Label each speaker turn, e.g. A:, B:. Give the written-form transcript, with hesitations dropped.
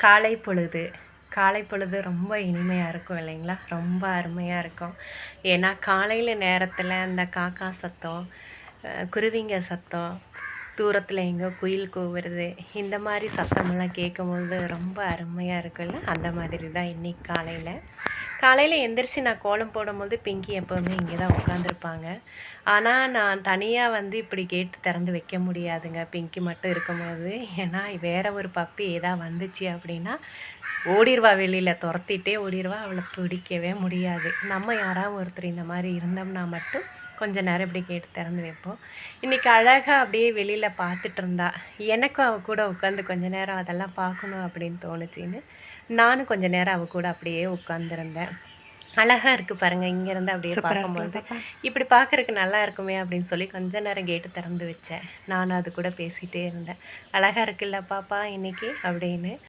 A: காலை பொழுது காலை பொழுது ரொம்ப இனிமையாக இருக்கும் இல்லைங்களா? ரொம்ப அருமையாக இருக்கும். ஏன்னா காலையில் நேரத்தில் அந்த காக்கா சத்தம், குருவிங்க சத்தம், தூரத்தில் எங்கோ குயில் கூவுறது, இந்த மாதிரி சத்தமெல்லாம் கேட்கும்போது ரொம்ப அருமையாக இருக்குல்ல. அந்த மாதிரி தான் இன்னைக்கு காலையில் எந்திரிச்சு நான் கோலம் போடும்போது பிங்கி எப்போவுமே இங்கே தான் உட்காந்துருப்பாங்க. ஆனால் நான் தனியாக வந்து இப்படி கேட்டு திறந்து வைக்க முடியாதுங்க பிங்கி மட்டும் இருக்கும்போது. ஏன்னா வேற ஒரு பப்பி ஏதாவது வந்துச்சு அப்படின்னா ஓடிருவா, வெளியில் துரத்திட்டே ஓடிருவா. அவளை பிடிக்கவே முடியாது. நம்ம யாராவது ஒருத்தர் இந்த மாதிரி இருந்தோம்னா மட்டும் கொஞ்ச நேரம் இப்படி கேட்டு திறந்து வைப்போம். இன்றைக்கி அழகாக அப்படியே வெளியில் பார்த்துட்டு இருந்தா. எனக்கும் அவள் கூட உட்காந்து கொஞ்ச நேரம் அதெல்லாம் பார்க்கணும் அப்படின்னு தோணுச்சின்னு நானும் கொஞ்ச நேரம் அவள் கூட அப்படியே உட்காந்துருந்தேன். அழகா இருக்குது பாருங்கள், இங்கேருந்து அப்படியே
B: சூப்பரா இருக்குல்ல
A: பார்க்கும்போது.
B: பாப்பா?
A: இப்படி பார்க்குறக்கு நல்லா இருக்குமே அப்படின்னு சொல்லி கொஞ்ச நேரம் கேட்டு திறந்து வச்சேன். நானும் அது கூட பேசிகிட்டே இருந்தேன். அழகா இருக்குல்ல பாப்பா இன்னைக்கு அப்படின்னு.